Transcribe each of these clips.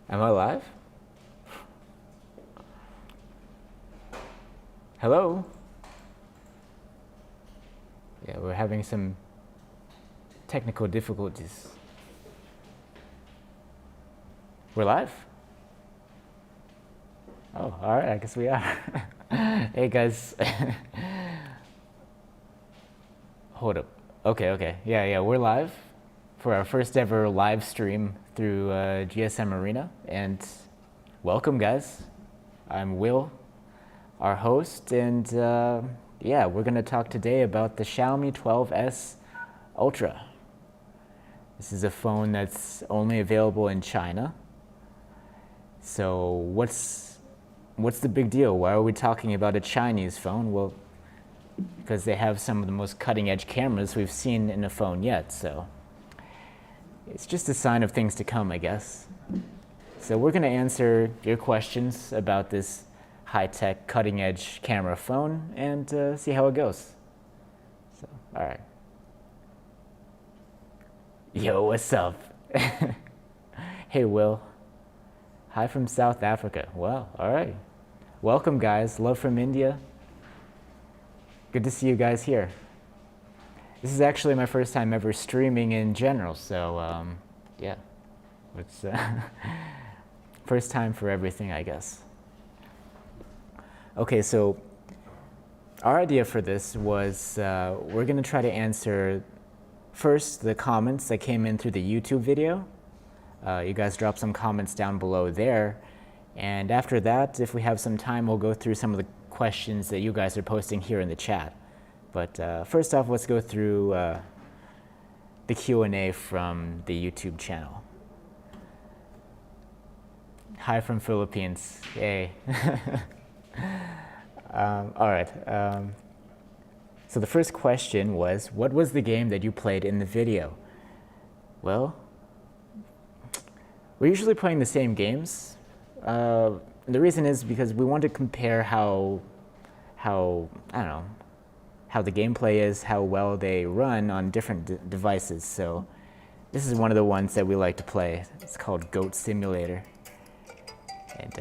Am I live? Hello? Yeah, we're having some technical difficulties. We're live? Oh, all right, I guess we are. Hey guys. Hold up. Okay. Yeah, we're live for our first ever live stream through GSMArena. And welcome, guys. I'm Will, our host, and yeah, we're going to talk today about the Xiaomi 12S Ultra. This is a phone that's only available in China. So what's the big deal? Why are we talking about a Chinese phone? Well, because they have some of the most cutting-edge cameras we've seen in a phone yet, so it's just a sign of things to come, I guess. So we're going to answer your questions about this high-tech, cutting-edge camera phone and see how it goes. So, all right. Yo, what's up? Hey, Will. Hi from South Africa. Well, all right. Welcome, guys. Love from India. Good to see you guys here. This is actually my first time ever streaming in general, so yeah. It's first time for everything, I guess. Okay, so our idea for this was we're going to try to answer first the comments that came in through the YouTube video. You guys drop some comments down below there. And after that, if we have some time, we'll go through some of the questions that you guys are posting here in the chat. But first off, let's go through the Q&A from the YouTube channel. Hi from Philippines. Yay. All right. So the first question was, what was the game that you played in the video? Well, we're usually playing the same games. The reason is because we want to compare how I don't know, how the gameplay is, how well they run on different devices. So this is one of the ones that we like to play. It's called Goat Simulator. And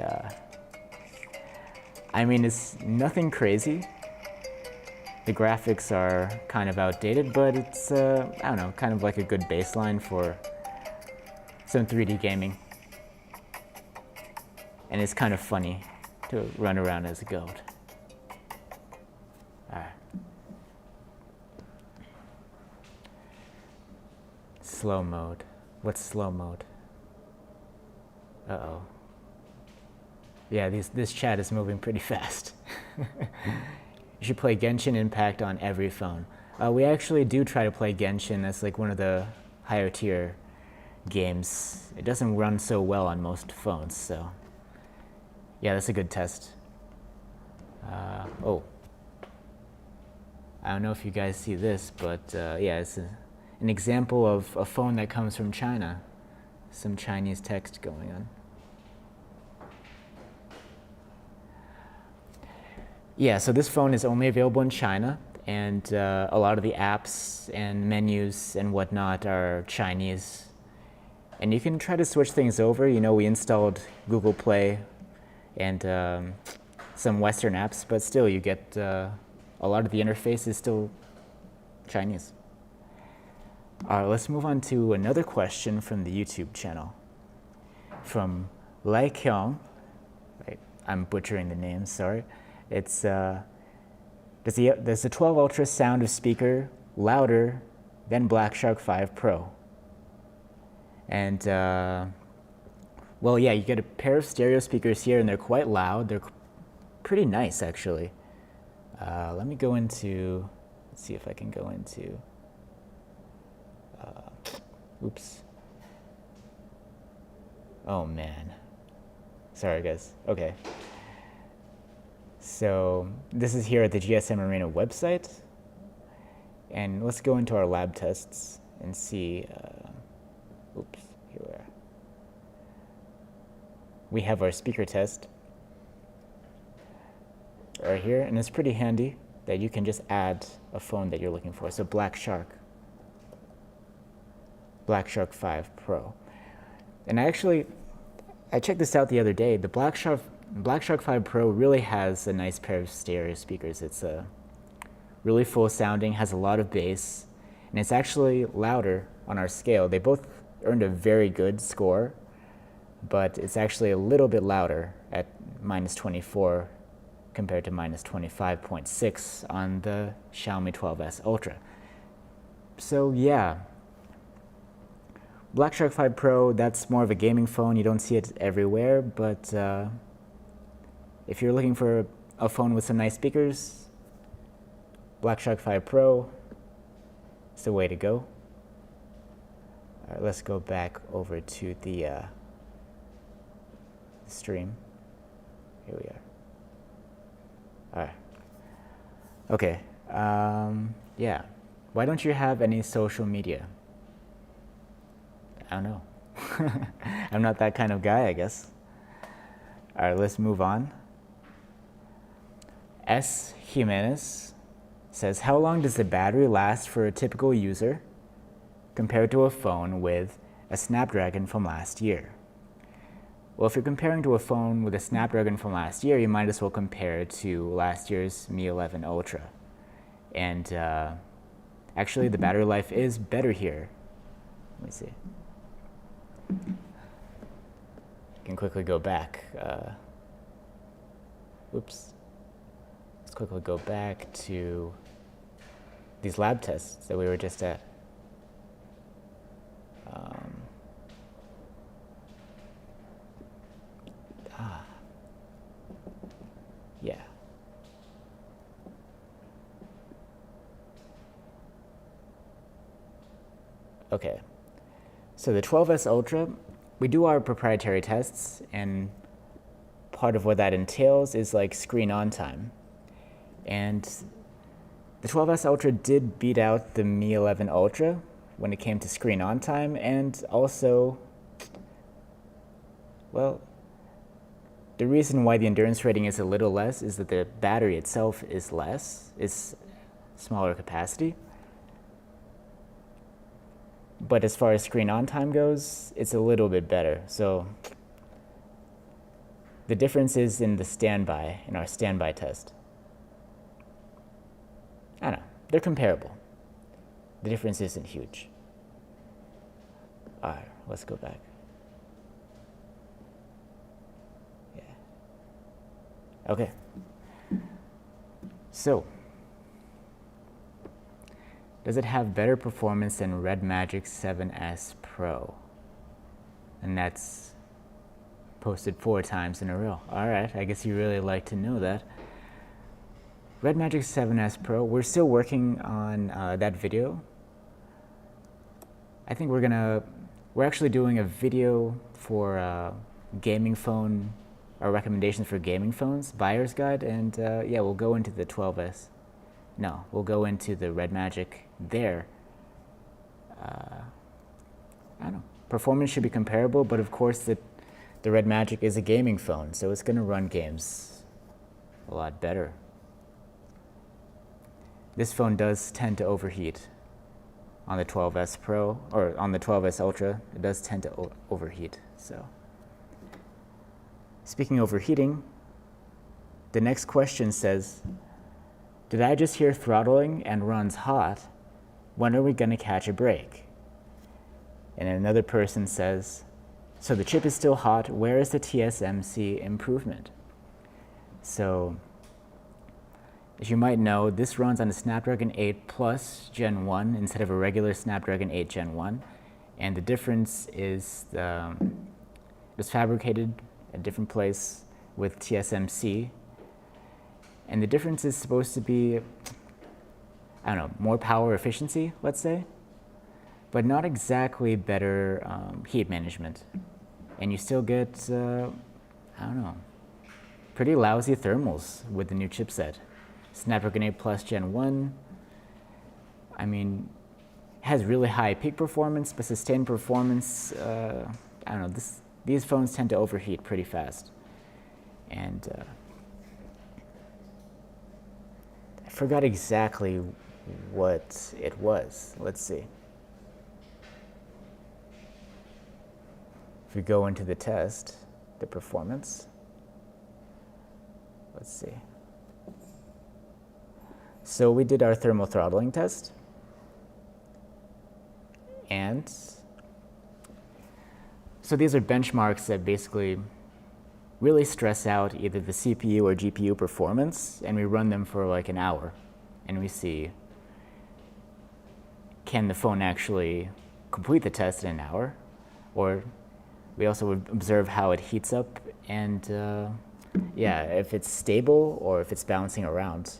I mean, it's nothing crazy. The graphics are kind of outdated, but it's, I don't know, kind of like a good baseline for some 3D gaming. And it's kind of funny to run around as a goat. All right. Slow mode. What's slow mode? Uh-oh. Yeah, this chat is moving pretty fast. You should play Genshin Impact on every phone. We actually do try to play Genshin. That's like one of the higher tier games. It doesn't run so well on most phones, so yeah, that's a good test. Oh, I don't know if you guys see this, but yeah, it's an example of a phone that comes from China. Some Chinese text going on. Yeah, so this phone is only available in China, and a lot of the apps and menus and whatnot are Chinese. And you can try to switch things over. You know, we installed Google Play and some Western apps, but still you get a lot of the interface is still Chinese. All right, let's move on to another question from the YouTube channel. From Lai Kyung. Right, I'm butchering the name, sorry. It's, does the 12 Ultra sound of speaker louder than Black Shark 5 Pro? And, well, yeah, you get a pair of stereo speakers here, and they're quite loud. They're pretty nice, actually. Let me go into, let's see if I can go into, oops. Oh, man. Sorry, guys. Okay. So this is here at the GSMArena website. And let's go into our lab tests and see, oops, here we are. We have our speaker test right here, and it's pretty handy that you can just add a phone that you're looking for. So Black Shark 5 Pro. And I actually, I checked this out the other day. The Black Shark 5 Pro really has a nice pair of stereo speakers. It's really full sounding, has a lot of bass, and it's actually louder on our scale. They both earned a very good score, but it's actually a little bit louder at -24 compared to -25.6 on the Xiaomi 12S Ultra. So yeah, Black Shark 5 Pro, that's more of a gaming phone. You don't see it everywhere, but if you're looking for a phone with some nice speakers, Black Shark 5 Pro is the way to go. All right, let's go back over to the stream. Here we are. All right. Okay. Yeah. Why don't you have any social media? I don't know. I'm not that kind of guy, I guess. All right, let's move on. S. Jimenez says, how long does the battery last for a typical user compared to a phone with a Snapdragon from last year? Well, if you're comparing to a phone with a Snapdragon from last year, you might as well compare it to last year's Mi 11 Ultra. And actually, the battery life is better here. Let me see. You can quickly go back. Whoops. Let's quickly go back to these lab tests that we were just at. Yeah. Okay. So the 12S Ultra, we do our proprietary tests, and part of what that entails is like screen on time. And the 12S Ultra did beat out the Mi 11 Ultra when it came to screen on time, and also, well, the reason why the endurance rating is a little less is that the battery itself is less, is smaller capacity. But as far as screen on time goes, it's a little bit better. So the difference is in the standby, in our standby test. I don't know, they're comparable. The difference isn't huge. All right, let's go back. Yeah. Okay. So, does it have better performance than Red Magic 7S Pro? And that's posted 4 times in a row. All right, I guess you really like to know that. Red Magic 7S Pro, we're still working on that video. I think we're actually doing a video for gaming phone, our recommendations for gaming phones, buyer's guide, and yeah, we'll go into the 12S. No, we'll go into the Red Magic there. I don't know. Performance should be comparable, but of course the Red Magic is a gaming phone, so it's going to run games a lot better. This phone does tend to overheat on the 12S Pro, or on the 12S Ultra. It does tend to overheat. So, speaking of overheating, the next question says, did I just hear throttling and runs hot? When are we going to catch a break? And another person says, so the chip is still hot, where is the TSMC improvement? So, as you might know, this runs on a Snapdragon 8 Plus Gen 1 instead of a regular Snapdragon 8 Gen 1. And the difference is it was fabricated at a different place with TSMC. And the difference is supposed to be, I don't know, more power efficiency, let's say, but not exactly better heat management. And you still get, I don't know, pretty lousy thermals with the new chipset. Snapdragon 8 Plus Gen 1, I mean, has really high peak performance, but sustained performance, I don't know, these phones tend to overheat pretty fast. And I forgot exactly what it was. Let's see. If we go into the test, the performance. Let's see. So we did our thermal throttling test, and so these are benchmarks that basically really stress out either the CPU or GPU performance, and we run them for like an hour, and we see, can the phone actually complete the test in an hour? Or we also would observe how it heats up, and yeah, if it's stable or if it's bouncing around.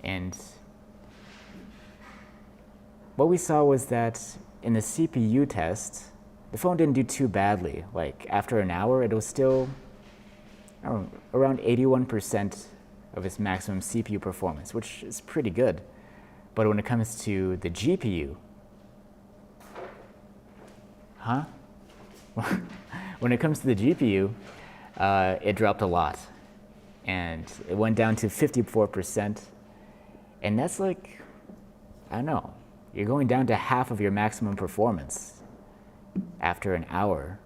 And what we saw was that in the CPU test, the phone didn't do too badly. Like after an hour, it was still around 81% of its maximum CPU performance, which is pretty good. But when it comes to the GPU, when it comes to the GPU, it dropped a lot. And it went down to 54%. And that's like, I don't know, you're going down to half of your maximum performance after an hour.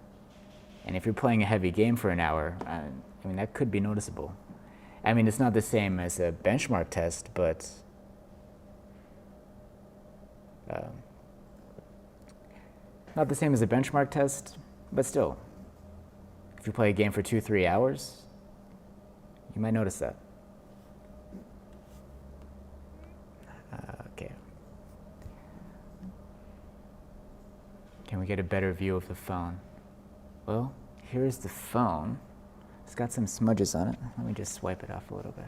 And if you're playing a heavy game for an hour, I mean, that could be noticeable. I mean, it's not the same as a benchmark test, but not the same as a benchmark test, but still, if you play a game for 2-3 hours, you might notice that. Okay. Can we get a better view of the phone? Well, here's the phone. It's got some smudges on it. Let me just swipe it off a little bit.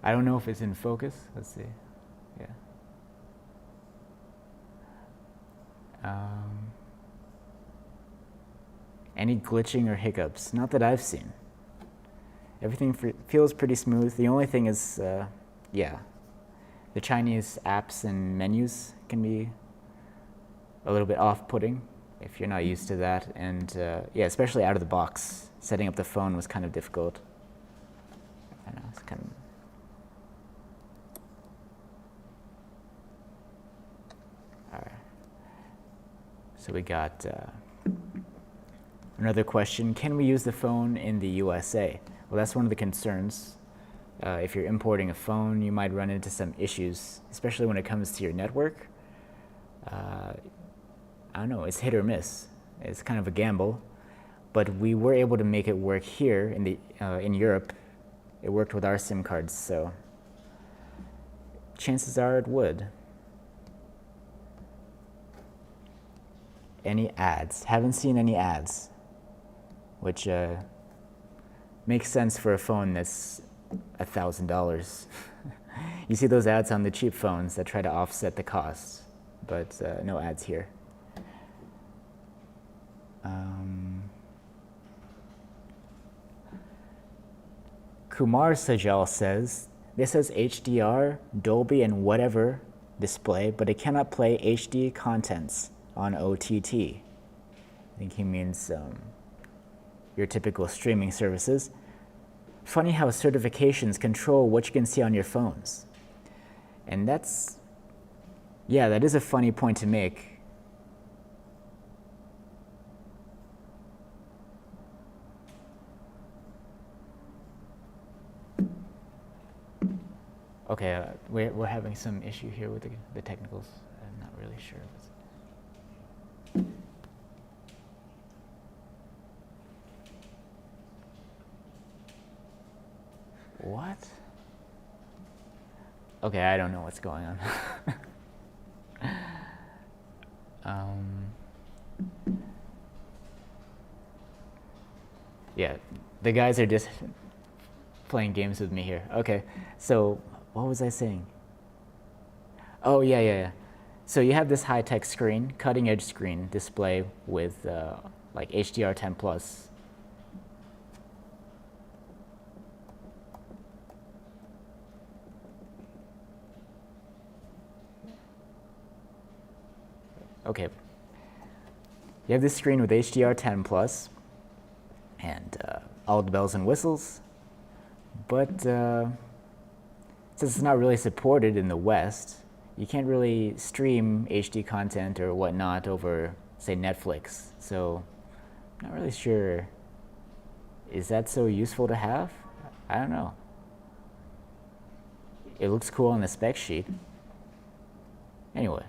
I don't know if it's in focus. Let's see. Yeah. Any glitching or hiccups? Not that I've seen. Everything feels pretty smooth. The only thing is, yeah, the Chinese apps and menus can be a little bit off-putting if you're not used to that. And yeah, especially out of the box, setting up the phone was kind of difficult. I know, it's kind of... All right. So we got another question. Can we use the phone in the USA? Well, that's one of the concerns. If you're importing a phone, you might run into some issues, especially when it comes to your network. I don't know, it's hit or miss. It's kind of a gamble, but we were able to make it work here in Europe. It worked with our SIM cards, so chances are it would. Any ads? Haven't seen any ads, which makes sense for a phone that's $1,000. You see those ads on the cheap phones that try to offset the cost, but no ads here. Kumar Sajal says, this has HDR, Dolby, and whatever display, but it cannot play HD contents on OTT. I think he means your typical streaming services. Funny how certifications control what you can see on your phones. And that's, yeah, that is a funny point to make. Okay, we're having some issue here with the technicals. I'm not really sure. What? Okay, I don't know what's going on. Yeah, the guys are just playing games with me here. Okay, so what was I saying? Oh, yeah. So you have this high-tech screen, cutting-edge screen display with like HDR 10 plus. Okay, you have this screen with HDR 10 plus and all the bells and whistles, but since it's not really supported in the West, you can't really stream HD content or whatnot over, say, Netflix. So Not really sure. Is that so useful to have? I don't know. It looks cool on the spec sheet. Anyway.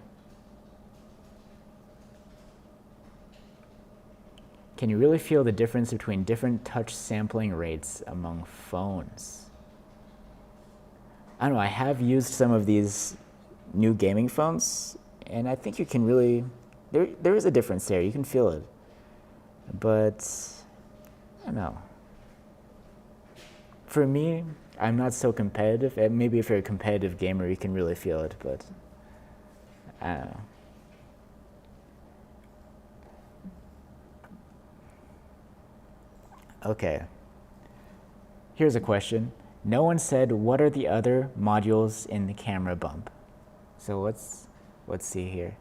Can you really feel the difference between different touch sampling rates among phones? I don't know, I have used some of these new gaming phones, and I think you can really, there is a difference there, you can feel it. But, I don't know. For me, I'm not so competitive, and maybe if you're a competitive gamer, you can really feel it, but I don't know. Okay. Here's a question. No one said what are the other modules in the camera bump. So let's see here.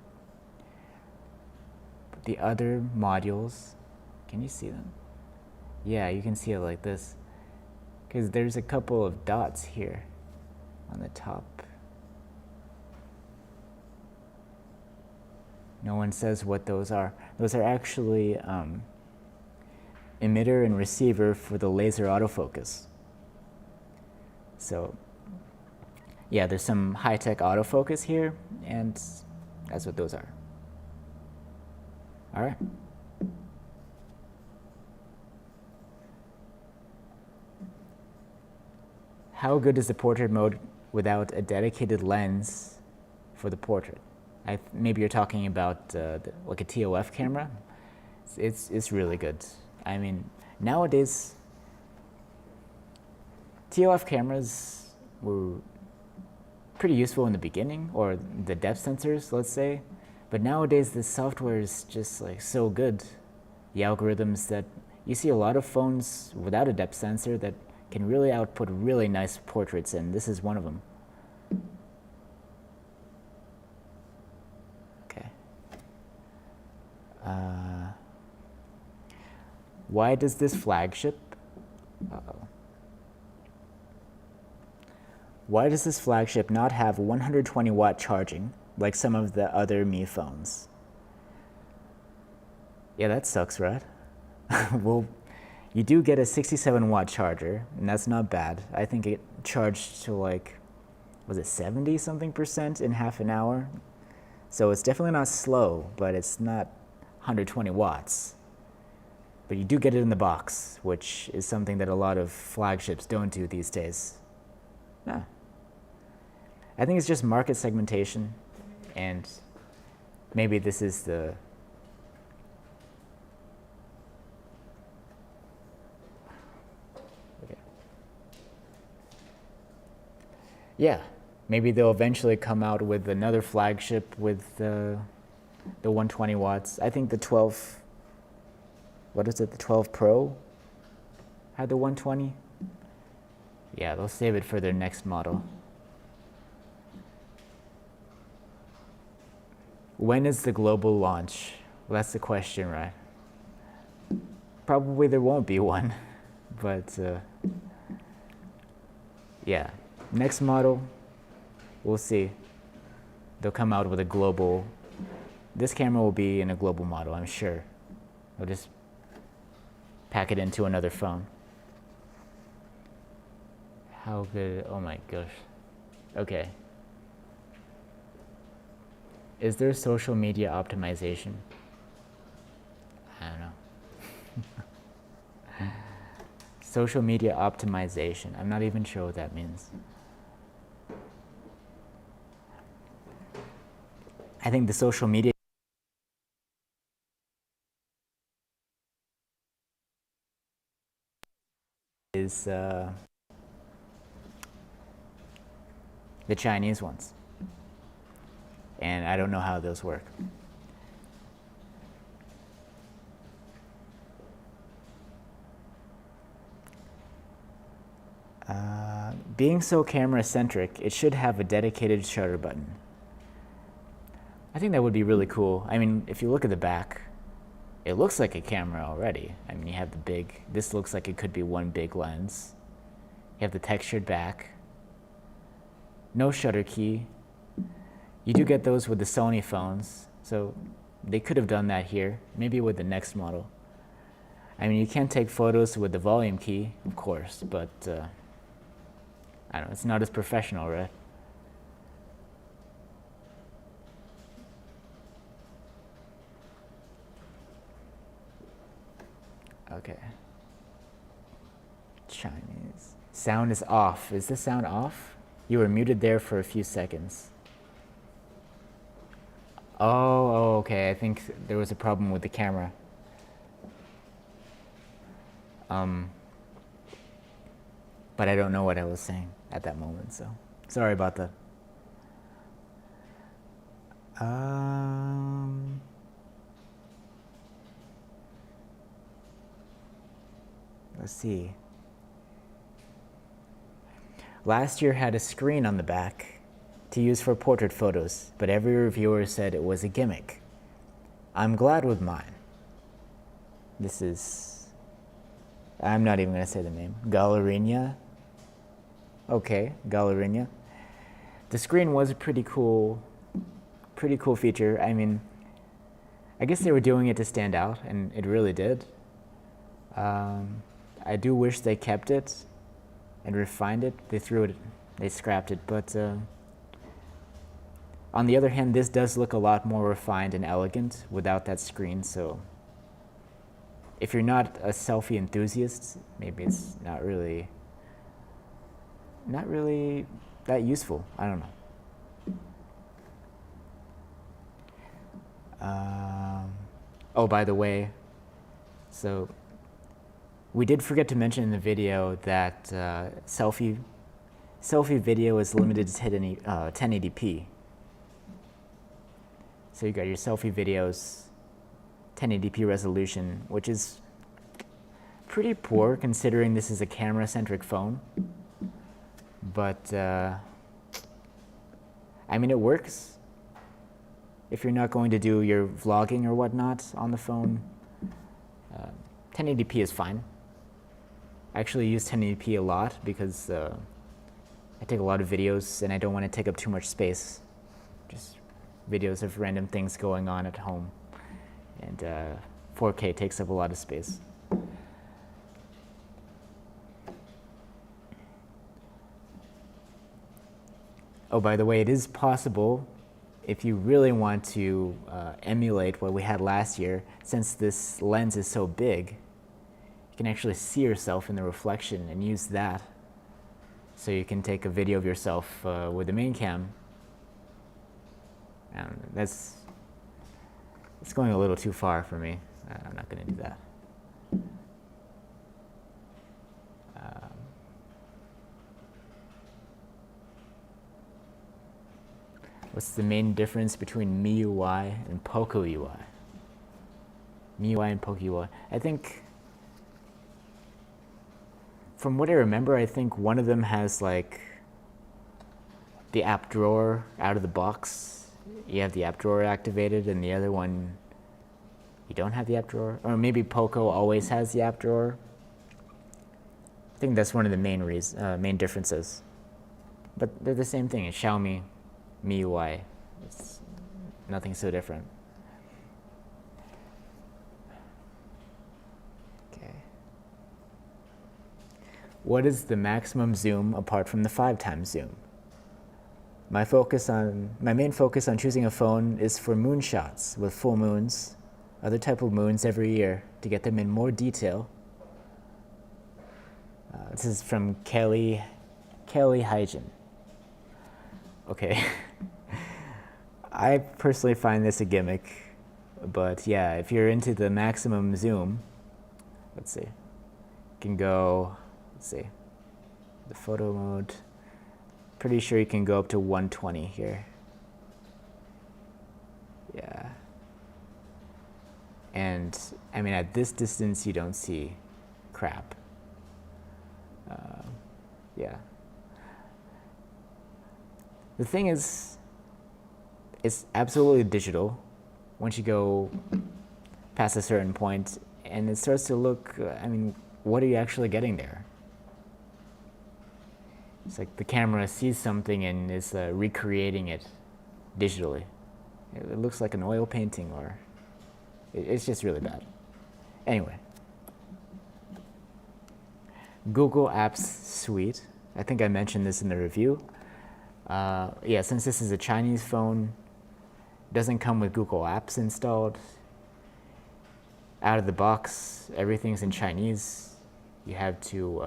The other modules, can you see them? Yeah, you can see it like this. Because there's a couple of dots here on the top. No one says what those are. Those are actually emitter and receiver for the laser autofocus. So yeah, there's some high-tech autofocus here, and that's what those are. All right. How good is the portrait mode without a dedicated lens for the portrait? Maybe you're talking about like a TOF camera. It's really good. I mean, nowadays, TOF cameras were pretty useful in the beginning, or the depth sensors, let's say. But nowadays, the software is just like so good. The algorithms that you see a lot of phones without a depth sensor that can really output really nice portraits, and this is one of them. Okay. Why does this flagship? Why does this flagship not have 120 watt charging like some of the other Mi phones? Yeah, that sucks, right? Well, you do get a 67 watt charger, and that's not bad. I think it charged to like, was it 70 something % in half an hour? So it's definitely not slow, but it's not 120 watts. But you do get it in the box, which is something that a lot of flagships don't do these days. Yeah. I think it's just market segmentation, and maybe this is the yeah, maybe they'll eventually come out with another flagship with the 120 watts. I think the 12, what is it, the 12 Pro had the 120. Yeah, they'll save it for their next model. When is the global launch? Well, that's the question, right? Probably there won't be one, but yeah. Next model, we'll see. They'll come out with a global, this camera will be in a global model, I'm sure. They'll just pack it into another phone. How good, oh my gosh. Okay. Is there social media optimization? I don't know. Social media optimization, I'm not even sure what that means. I think the social media is the Chinese ones. And I don't know how those work. Being so camera-centric, it should have a dedicated shutter button. I think that would be really cool. I mean, if you look at the back, it looks like a camera already. I mean, you have the big, this looks like it could be one big lens. You have the textured back. No shutter key. You do get those with the Sony phones, so they could have done that here, maybe with the next model. I mean, you can take photos with the volume key, of course, but I don't know, it's not as professional, right? Okay. Chinese. Sound is off. Is the sound off? You were muted there for a few seconds. Oh, okay. I think there was a problem with the camera. But I don't know what I was saying at that moment, so sorry about that. Let's see. Last year had a screen on the back to use for portrait photos, but every reviewer said it was a gimmick. I'm glad with mine. This is... I'm not even going to say the name. GSMArena. Okay, GSMArena. The screen was a pretty cool feature. I mean, I guess they were doing it to stand out, and it really did. I do wish they kept it and refined it. They threw it, they scrapped it, but on the other hand, this does look a lot more refined and elegant without that screen, so if you're not a selfie enthusiast, maybe it's not really that useful. I don't know. Oh, by the way, so we did forget to mention in the video that selfie video is limited to 1080p. So you got your selfie videos, 1080p resolution, which is pretty poor considering this is a camera-centric phone. But I mean, it works. If you're not going to do your vlogging or whatnot on the phone, 1080p is fine. I actually use 1080p a lot because I take a lot of videos and I don't want to take up too much space. Just videos of random things going on at home. And 4K takes up a lot of space. Oh, by the way, it is possible, if you really want to emulate what we had last year, since this lens is so big, you can actually see yourself in the reflection and use that. So you can take a video of yourself with the main cam. And it's going a little too far for me. I'm not going to do that. What's the main difference between MIUI and Poco UI? MIUI and Poco UI. I think, from what I remember, I think one of them has like the app drawer out of the box. You have the app drawer activated, and the other one, you don't have the app drawer. Or maybe Poco always has the app drawer. I think that's one of the main differences. But they're the same thing. It's Xiaomi, MIUI. It's nothing so different. Okay. What is the maximum zoom apart from the 5x zoom? My main focus on choosing a phone is for moonshots with full moons, other type of moons every year to get them in more detail. This is from Kelly Hygen. Okay. I personally find this a gimmick, but yeah, if you're into the maximum zoom, let's see, you can go, let's see, the photo mode, pretty sure you can go up to 120 here. Yeah. And I mean, at this distance, you don't see crap. Yeah. The thing is, it's absolutely digital once you go past a certain point, and it starts to look, I mean, what are you actually getting there? It's like the camera sees something and is recreating it digitally. It looks like an oil painting, or it's just really bad. Anyway, Google Apps Suite. I think I mentioned this in the review. Yeah, since this is a Chinese phone, it doesn't come with Google Apps installed. Out of the box, everything's in Chinese. You have to,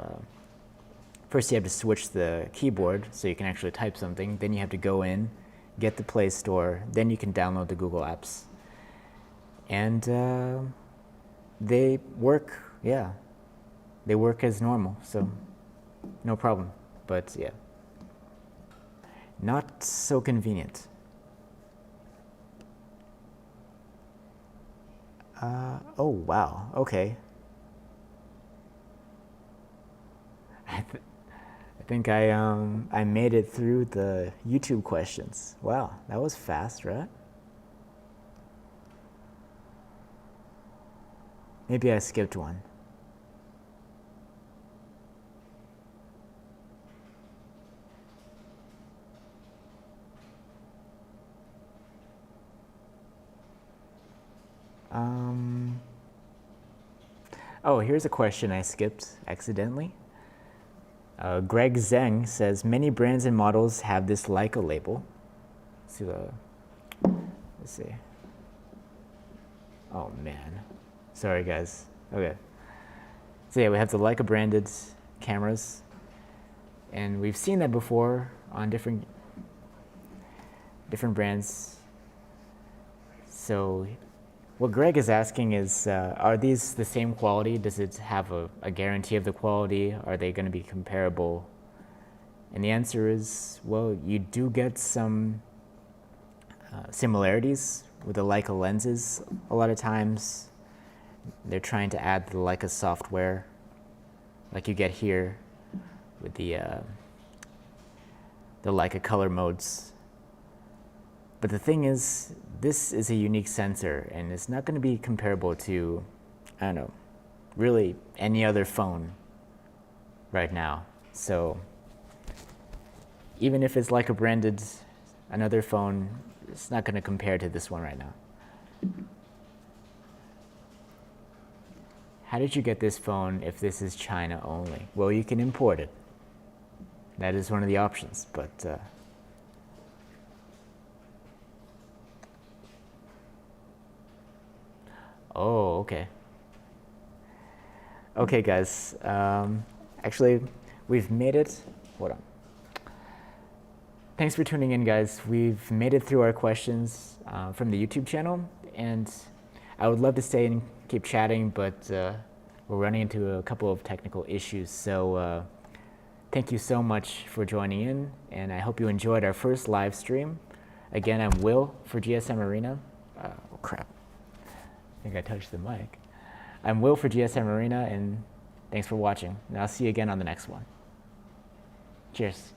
first you have to switch the keyboard so you can actually type something. Then you have to go in, get the Play Store, then you can download the Google Apps. And they work, yeah. They work as normal, so no problem. But yeah, not so convenient. Oh, wow, okay. I think I made it through the YouTube questions. Wow, that was fast, right? Maybe I skipped one. Oh, here's a question I skipped accidentally. Greg Zeng says, many brands and models have this Leica label. Let's see. Oh man, sorry guys. Okay. So yeah, we have the Leica branded cameras, and we've seen that before on different brands. So what Greg is asking is, are these the same quality? Does it have a guarantee of the quality? Are they going to be comparable? And the answer is, well, you do get some similarities with the Leica lenses. A lot of times they're trying to add the Leica software, like you get here with the Leica color modes. But the thing is, this is a unique sensor, and it's not going to be comparable to, I don't know, really any other phone right now. So even if it's like a branded another phone, it's not going to compare to this one right now. How did you get this phone if this is China only? Well, you can import it. That is one of the options, but oh, okay. Okay, guys. Actually, we've made it. Hold on. Thanks for tuning in, guys. We've made it through our questions from the YouTube channel, and I would love to stay and keep chatting, but we're running into a couple of technical issues. So thank you so much for joining in, and I hope you enjoyed our first live stream. Again, I'm Will for GSMArena. Oh, crap. I think I touched the mic. I'm Will for GSMArena, and thanks for watching. And I'll see you again on the next one. Cheers.